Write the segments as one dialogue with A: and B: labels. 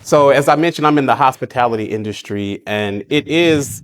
A: So as I mentioned, I'm in the hospitality industry, and it is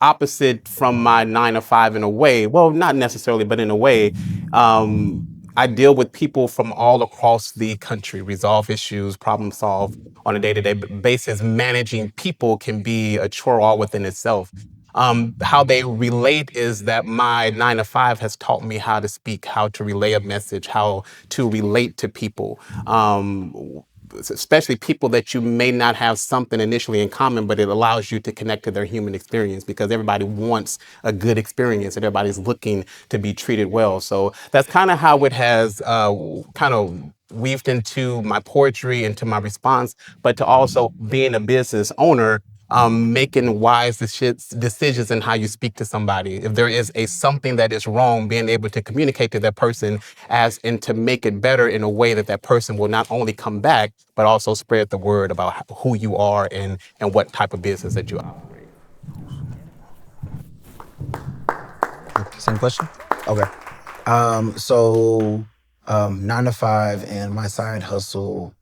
A: opposite from my 9 to 5 in a way. Well, not necessarily, but in a way. Um, I deal with people from all across the country, resolve issues, problem solve on a day-to-day basis. Managing people can be a chore all within itself. How they relate is that my 9 to 5 has taught me how to speak, how to relay a message, how to relate to people. Especially people that you may not have something initially in common, but it allows you to connect to their human experience because everybody wants a good experience and everybody's looking to be treated well. So that's kind of how it has kind of weaved into my poetry, into my response, but to also being a business owner, making wise decisions in how you speak to somebody. If there is a something that is wrong, being able to communicate to that person as and to make it better in a way that that person will not only come back, but also spread the word about who you are and what type of business that you operate.
B: Same question? Okay. So 9 to 5 and my side hustle,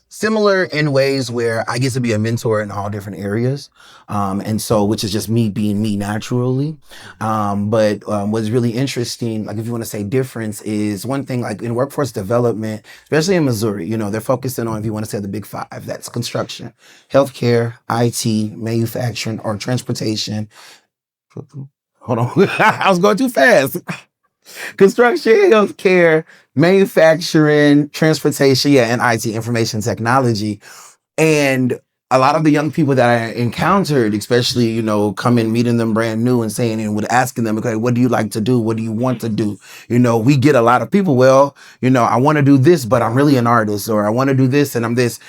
B: similar in ways where I get to be a mentor in all different areas. And so, which is just me being me naturally. But what's really interesting, like if you want to say difference, is one thing like in workforce development, especially in Missouri, they're focusing on, if you want to say the big five, that's construction, healthcare, IT, manufacturing, or transportation. Hold on. I was going too fast. Construction, healthcare, manufacturing, transportation, yeah, and IT, information technology. And a lot of the young people that I encountered, especially, coming, meeting them brand new and saying and with asking them, okay, what do you like to do? What do you want to do? We get a lot of people, well, I want to do this, but I'm really an artist, or I want to do this and I'm this.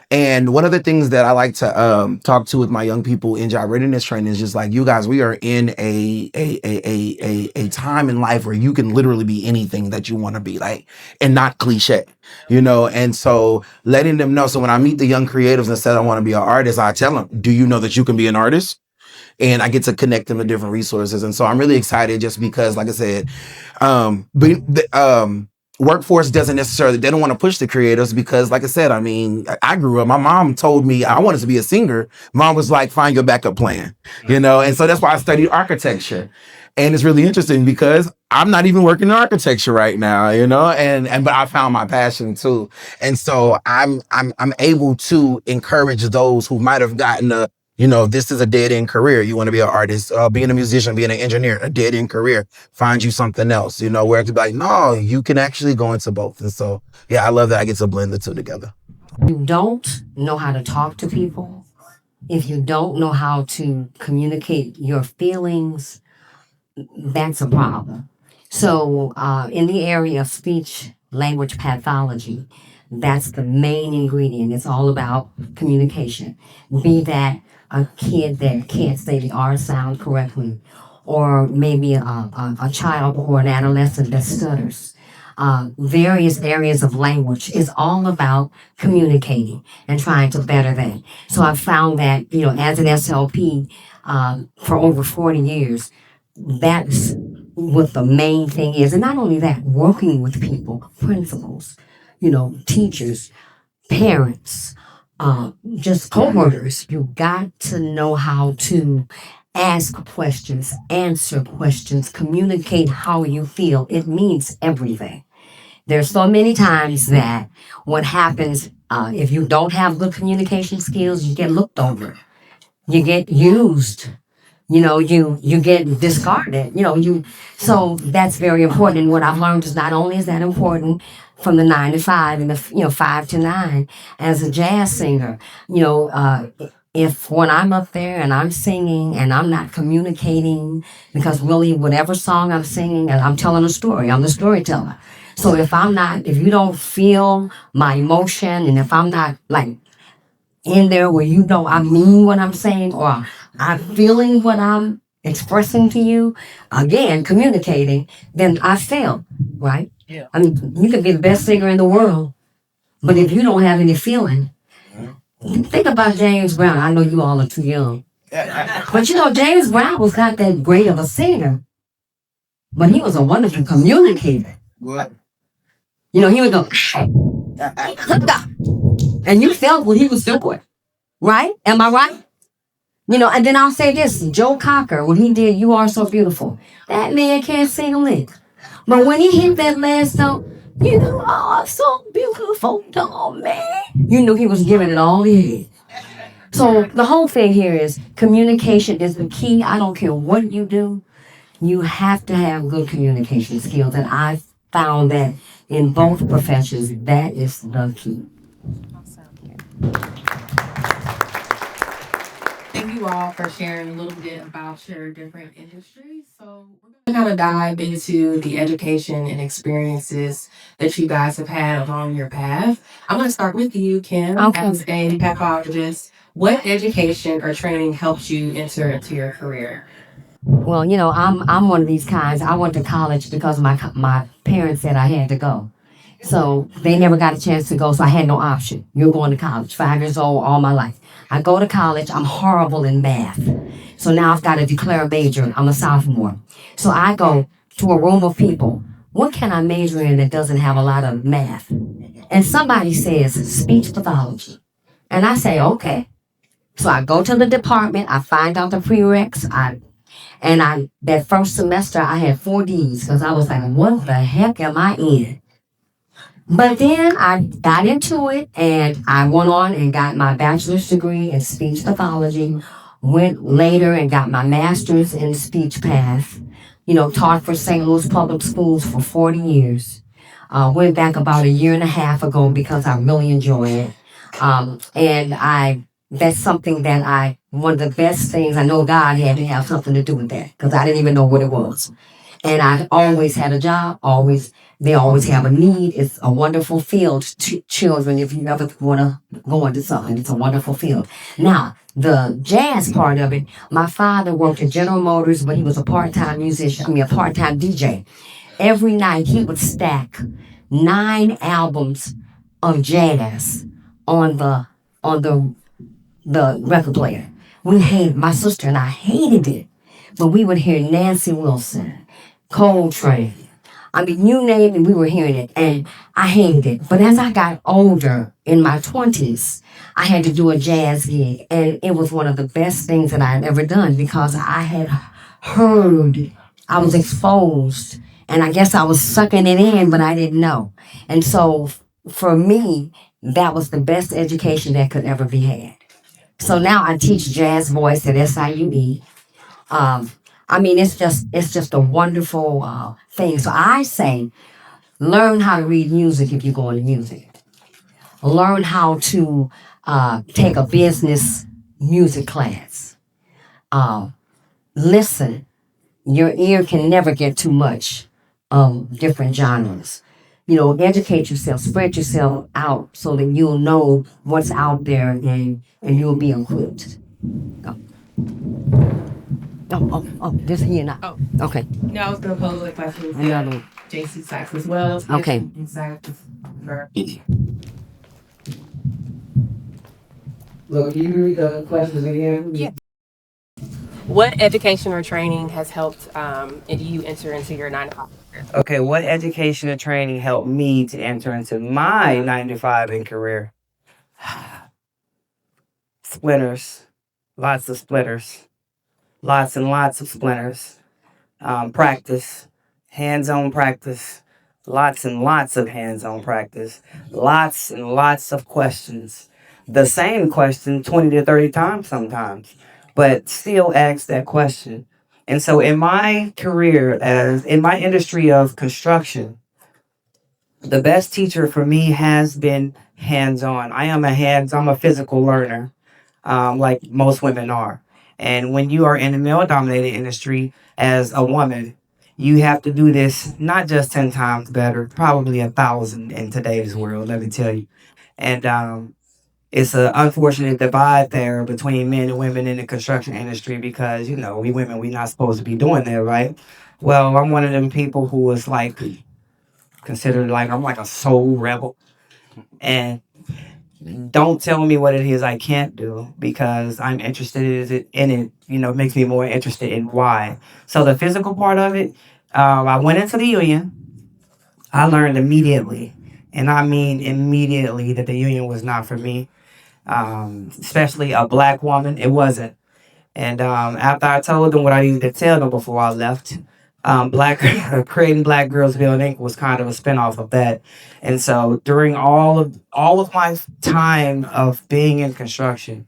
B: And one of the things that I like to talk to with my young people in job readiness training is just like, you guys, we are in a time in life where you can literally be anything that you want to be, like, and not cliche, and so letting them know. So when I meet the young creatives and said I want to be an artist, I tell them, do you know that you can be an artist? And I get to connect them to different resources. And so I'm really excited just because, like I said, workforce doesn't necessarily, they don't want to push the creatives because, like I said, I mean, I grew up, my mom told me I wanted to be a singer. Mom was like, find your backup plan, and so that's why I studied architecture. And it's really interesting because I'm not even working in architecture right now, and but I found my passion too. And so I'm able to encourage those who might have gotten this is a dead end career. You want to be an artist, being a musician, being an engineer, a dead end career. Find you something else, where it's like, no, you can actually go into both. And so, yeah, I love that I get to blend the two together.
C: You don't know how to talk to people, if you don't know how to communicate your feelings, that's a problem. So, in the area of speech language pathology, that's the main ingredient. It's all about communication. Be that a kid that can't say the R sound correctly, or maybe a child or an adolescent that stutters. Various areas of language is all about communicating and trying to better that. So I found that, as an SLP, for over 40 years, that's what the main thing is. And not only that, working with people, principals, teachers, parents, just co-workers. You got to know how to ask questions, answer questions, communicate how you feel. It means everything. There's so many times that what happens, if you don't have good communication skills, you get looked over. You get used. You get discarded. So that's very important. And what I've learned is not only is that important from the 9 to 5 and the 5 to 9 as a jazz singer, if when I'm up there and I'm singing and I'm not communicating, because really whatever song I'm singing, and I'm telling a story, I'm the storyteller. So if you don't feel my emotion, and if I'm not like in there where I mean what I'm saying, or I'm feeling what I'm expressing to you, again, communicating, then I fail, right? Yeah. I mean, you could be the best singer in the world, but if you don't have any feeling, think about James Brown. I know you all are too young. But James Brown was not that great of a singer, but he was a wonderful communicator. What? He would go, And you felt what he was doing, right? Am I right? And then I'll say this, Joe Cocker, when he did You Are So Beautiful, that man can't sing a lick. But when he hit that last note, you are so beautiful, oh man. You knew he was giving it all he had. So the whole thing here is communication is the key. I don't care what you do, you have to have good communication skills. And I found that in both professions, that is the key.
D: Thank you all for sharing a little bit about your different industries. So we're going to kind of dive into the education and experiences that you guys have had along your path. I'm going to start with you, Kim,
C: Okay.
D: as a pathologist. What education or training helped you enter into your career?
C: Well, I'm one of these kinds. I went to college because my parents said I had to go. So they never got a chance to go, so I had no option. You're going to college, 5 years old, all my life. I go to college, I'm horrible in math. So now I've got to declare a major. I'm a sophomore. So I go to a room of people. What can I major in that doesn't have a lot of math? And somebody says speech pathology. And I say, okay. So I go to the department, I find out the prereqs, that first semester I had 4 Ds because I was like, what the heck am I in? But then I got into it and I went on and got my bachelor's degree in speech pathology, went later and got my master's in speech path, taught for St. Louis Public Schools for 40 years. Went back about a year and a half ago because I really enjoy it. That's something that one of the best things, I know God had to have something to do with that because I didn't even know what it was. And I always had a job, they always have a need. It's a wonderful field to children. If you ever want to go into something, it's a wonderful field. Now, the jazz part of it, my father worked at General Motors, but he was a part-time musician, a part-time DJ. Every night he would stack 9 albums of jazz on the record player. My sister and I hated it, but we would hear Nancy Wilson, Coltrane. I mean, you name it, we were hearing it, and I hated it. But as I got older, in my 20s, I had to do a jazz gig, and it was one of the best things that I had ever done because I had heard, I was exposed, and I guess I was sucking it in, but I didn't know. And so, for me, that was the best education that could ever be had. So now I teach jazz voice at SIUE. Um, it's just a wonderful thing. So I say, learn how to read music if you go into music. Learn how to take a business music class. Uh, Listen. Your ear can never get too much of different genres. Educate yourself, spread yourself out so that you'll know what's out there and you'll be equipped. Oh, this here now.
D: Oh,
C: Okay.
D: now I was going to pose a question to
C: Another one.
D: JC Sachs as well.
C: Okay. Look, can you read the questions again?
D: Yeah. What education or training has helped you enter into your 9 to 5?
E: Okay, what education or training helped me to enter into my 9 to 5 and career? Splinters, lots of splinters, lots and lots of splinters. Practice, hands-on practice, lots and lots of hands-on practice, lots and lots of questions. The same question 20 to 30 times sometimes, but still ask that question. And so in my career, as in my industry of construction, the best teacher for me has been hands-on. I'm a physical learner, like most women are. And when you are in a male-dominated industry as a woman, you have to do this not just 10 times better, probably 1,000 in today's world, let me tell you. And it's an unfortunate divide there between men and women in the construction industry because, we women, we not supposed to be doing that, right? Well, I'm one of them people who was like, considered like, I'm like a soul rebel. And don't tell me what it is I can't do because I'm interested in it. It makes me more interested in why. So the physical part of it, I went into the union. I learned immediately. and I mean immediately, that the union was not for me. Especially a black woman, it wasn't. And after I told them what I needed to tell them before I left, Black creating Black Girls Build Inc. was kind of a spinoff of that. And so during all of my time of being in construction,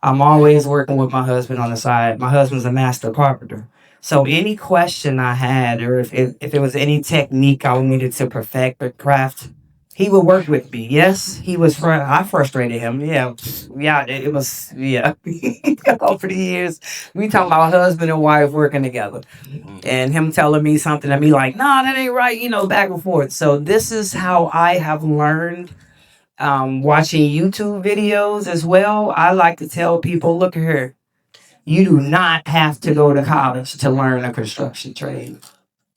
E: I'm always working with my husband on the side. My husband's a master carpenter. So any question I had, or if it was any technique I needed to perfect or craft, he would work with me. Yes, he was. I frustrated him. Yeah, yeah. It was. Yeah. Over the years, we talking about husband and wife working together, and him telling me something and me like, "No, that ain't right." Back and forth. So this is how I have learned, watching YouTube videos as well. I like to tell people, look here, you do not have to go to college to learn a construction trade.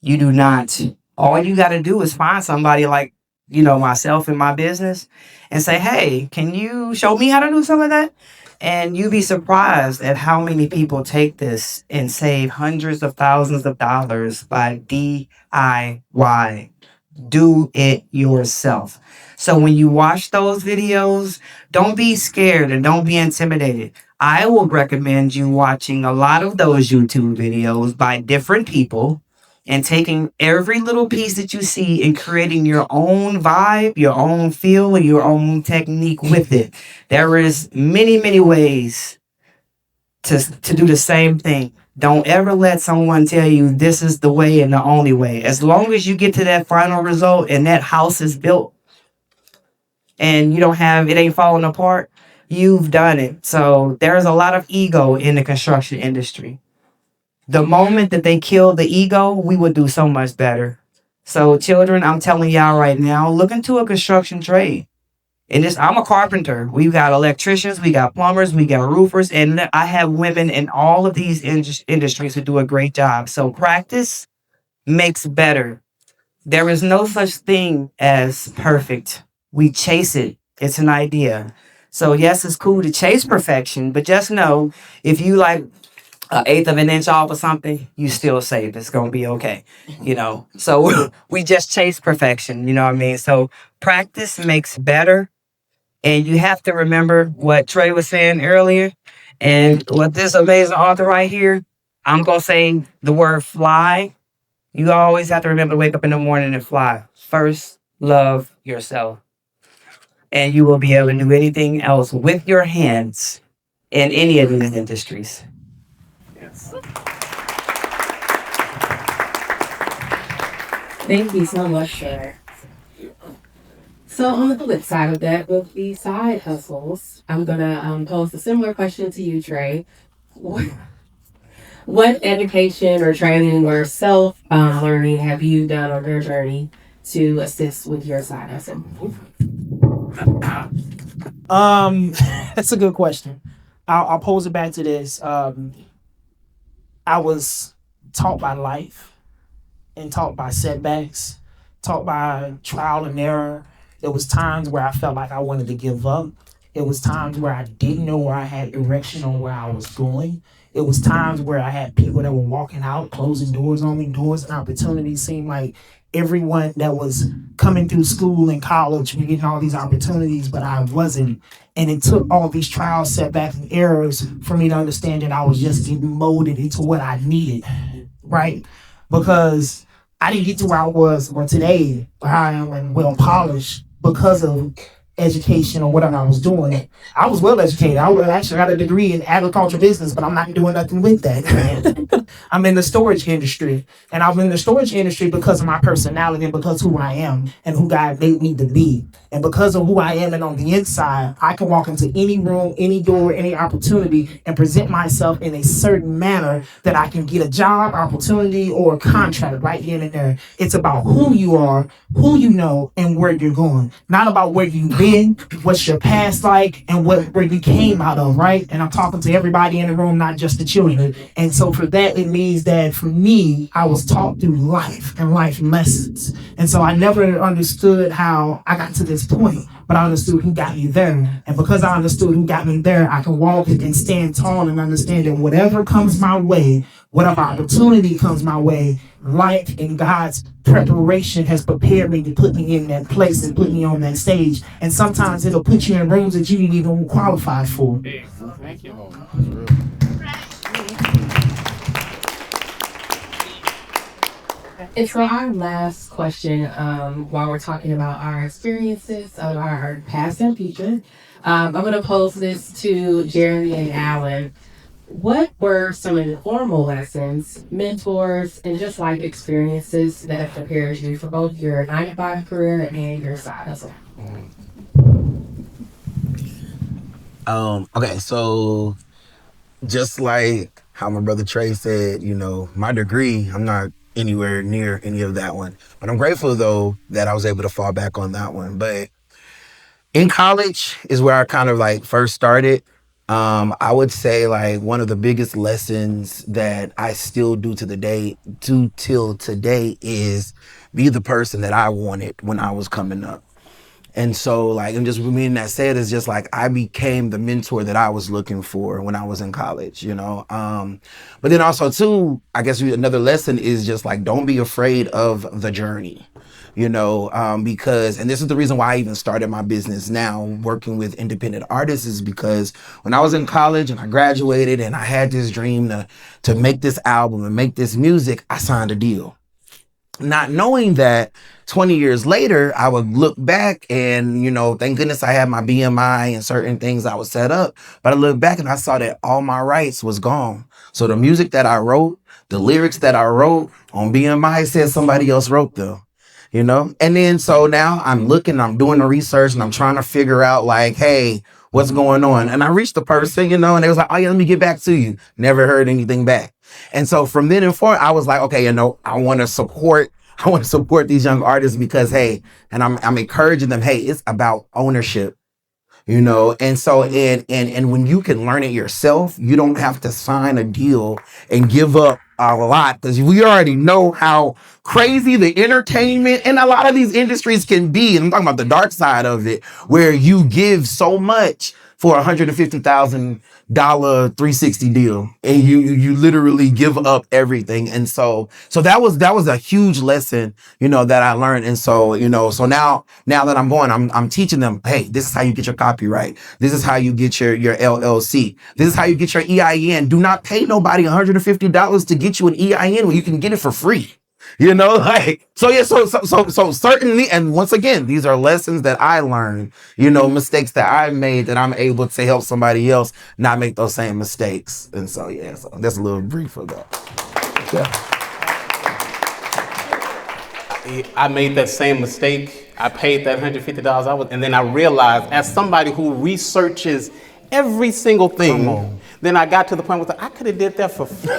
E: You do not. All you got to do is find somebody like, myself in my business and say, hey, can you show me how to do some of that? And you'd be surprised at how many people take this and save hundreds of thousands of dollars by DIY. Do it yourself. So when you watch those videos, don't be scared and don't be intimidated. I will recommend you watching a lot of those YouTube videos by different people and taking every little piece that you see and creating your own vibe, your own feel, and your own technique with it. There is many, many ways to do the same thing. Don't ever let someone tell you this is the way and the only way. As long as you get to that final result and that house is built and you don't have, it ain't falling apart, you've done it. So there's a lot of ego in the construction industry. The moment that they kill the ego, we would do so much better. So children, I'm telling y'all right now, look into a construction trade. And I'm a carpenter. We've got electricians, we got plumbers, we got roofers, and I have women in all of these industries who do a great job. So practice makes better. There is no such thing as perfect. We chase it. It's an idea. So yes, it's cool to chase perfection, but just know if you like an eighth of an inch off or something, you still safe. It's gonna be okay. So we just chase perfection. You know what I mean? So practice makes better. And you have to remember what Trey was saying earlier and what this amazing author right here, I'm going to say the word fly. You always have to remember to wake up in the morning and fly. First, love yourself. And you will be able to do anything else with your hands in any of these industries.
A: Yes.
D: Thank you so much, sir. So on the flip side of that, with the side hustles, I'm gonna pose a similar question to you, Trey. What education or training or self learning have you done on your journey to assist with your side hustle?
F: That's a good question. I'll pose it back to this. I was taught by life and taught by setbacks, taught by trial and error. There was times where I felt like I wanted to give up. It was times where I didn't know where I had direction on where I was going. It was times where I had people that were walking out, closing doors on me. Doors and opportunities seemed like everyone that was coming through school and college was getting all these opportunities, but I wasn't. And it took all these trials, setbacks, and errors for me to understand that I was just getting molded into what I needed, right? Because I didn't get to where I was or today, where I am and well polished because of education or whatever I was doing. I was well educated. I actually got a degree in agriculture business, but I'm not doing nothing with that. I'm in the storage industry, and I'm in the storage industry because of my personality and because of who I am and who God made me to be. And because of who I am and on the inside, I can walk into any room, any door, any opportunity and present myself in a certain manner that I can get a job, opportunity, or a contract right here and there. It's about who you are, who you know, and where you're going. Not about where you've been, what's your past like, and where you came out of, right? And I'm talking to everybody in the room, not just the children. And so for that, it means that for me, I was taught through life and life lessons. And so I never understood how I got to this point, but I understood who got me there. And because I understood who got me there, I can walk and stand tall and understand that whatever comes my way, whatever opportunity comes my way, life and God's preparation has prepared me to put me in that place and put me on that stage. And sometimes it'll put you in rooms that you didn't even qualify for.
A: Thank you.
D: And for our last question, while we're talking about our experiences of our past and future, I'm going to pose this to Jeremy and Alan. What were some informal lessons, mentors, and just life experiences that have prepared you for both your 9-to-5 career and your side hustle?
B: Okay, so just like how my brother Trey said, my degree, I'm not anywhere near any of that one. But I'm grateful, though, that I was able to fall back on that one. But in college is where I kind of like first started. I would say like one of the biggest lessons that I still do till today is be the person that I wanted when I was coming up. And so like, and just meaning that said is just like, I became the mentor that I was looking for when I was in college, but then also too, I guess another lesson is just like, don't be afraid of the journey, because, and this is the reason why I even started my business now working with independent artists, is because when I was in college and I graduated and I had this dream to make this album and make this music, I signed a deal. Not knowing that 20 years later, I would look back and, thank goodness I had my BMI and certain things I was set up. But I looked back and I saw that all my rights was gone. So the music that I wrote, the lyrics that I wrote on BMI said somebody else wrote them, And then so now I'm doing the research and I'm trying to figure out like, hey, what's going on? And I reached the person, and they was like, oh yeah, let me get back to you. Never heard anything back. And so from then and forward, I was like, okay, I want to support these young artists because, hey, and I'm encouraging them, hey, it's about ownership, and so, and when you can learn it yourself, you don't have to sign a deal and give up a lot, because we already know how crazy the entertainment and a lot of these industries can be. And I'm talking about the dark side of it, where you give so much for $150,000 360 deal, and you literally give up everything. And so that was a huge lesson, that I learned. And so, so now that I'm teaching them, hey, this is how you get your copyright. This is how you get your LLC. This is how you get your EIN. Do not pay nobody $150 to get you an EIN when you can get it for free. So certainly, and once again, these are lessons that I learned, mistakes that I made, that I'm able to help somebody else not make those same mistakes. And so, so that's a little brief of that. Yeah.
A: I made that same mistake. I paid that $150 and then I realized, as somebody who researches every single thing, then I got to the point where I could have did that for free.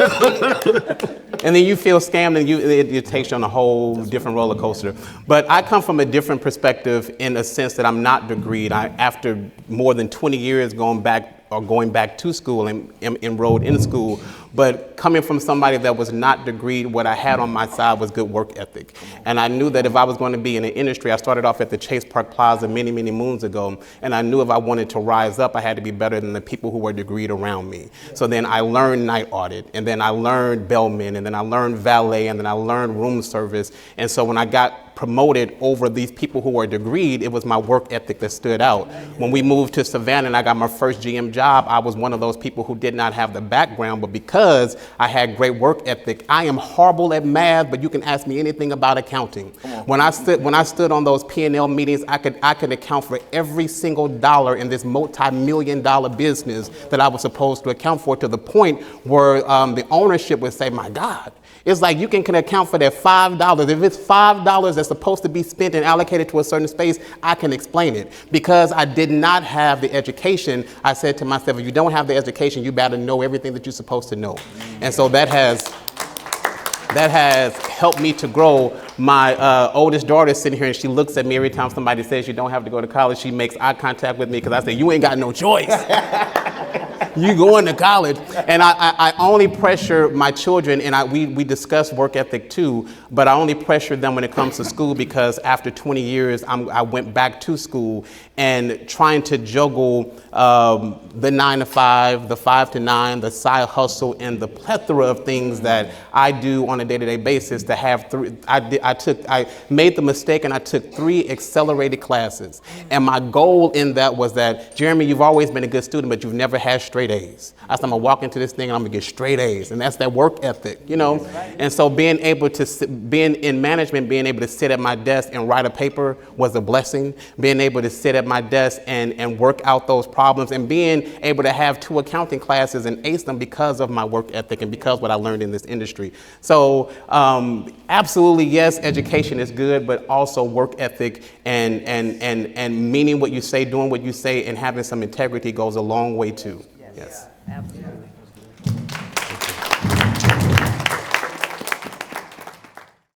A: And then you feel scammed, and it takes you on a whole different roller coaster. But I come from a different perspective in a sense that I'm not degreed. After more than 20 years going back to school and enrolled in school, but coming from somebody that was not degreed, what I had on my side was good work ethic. And I knew that if I was going to be in an industry, I started off at the Chase Park Plaza many, many moons ago, and I knew if I wanted to rise up, I had to be better than the people who were degreed around me. So then I learned night audit, and then I learned bellman, and then I learned valet, and then I learned room service. And so when I got promoted over these people who were degreed, it was my work ethic that stood out. When we moved to Savannah and I got my first GM job, I was one of those people who did not have the background, but because I had great work ethic, I am horrible at math, but you can ask me anything about accounting. When I stood on those P&L meetings, I could account for every single dollar in this multi-million-dollar business that I was supposed to account for, to the point where the ownership would say, my God, it's like you can account for that $5. If it's $5 that's supposed to be spent and allocated to a certain space, I can explain it. Because I did not have the education, I said to myself, if you don't have the education, you better know everything that you're supposed to know. And so that has helped me to grow My oldest daughter is sitting here and she looks at me every time somebody says you don't have to go to college. She makes eye contact with me because I say, you ain't got no choice. You going to college. And I only pressure my children, and we discuss work ethic too, but I only pressure them when it comes to school because after 20 years, I went back to school and trying to juggle the 9 to 5, the 5 to 9, the side hustle, and the plethora of things that I do on a day-to-day basis to have three. I made the mistake and I took 3 accelerated classes. And my goal in that was that, Jeremy, you've always been a good student, but you've never had straight A's. I said, I'm gonna walk into this thing and I'm gonna get straight A's. And that's that work ethic, you know? And so being in management, being able to sit at my desk and write a paper was a blessing. Being able to sit at my desk and work out those problems, and being able to have 2 accounting classes and ace them because of my work ethic and because what I learned in this industry. So absolutely, yes, education is good, but also work ethic and meaning what you say, doing what you say, and having some integrity goes a long way too. Yes.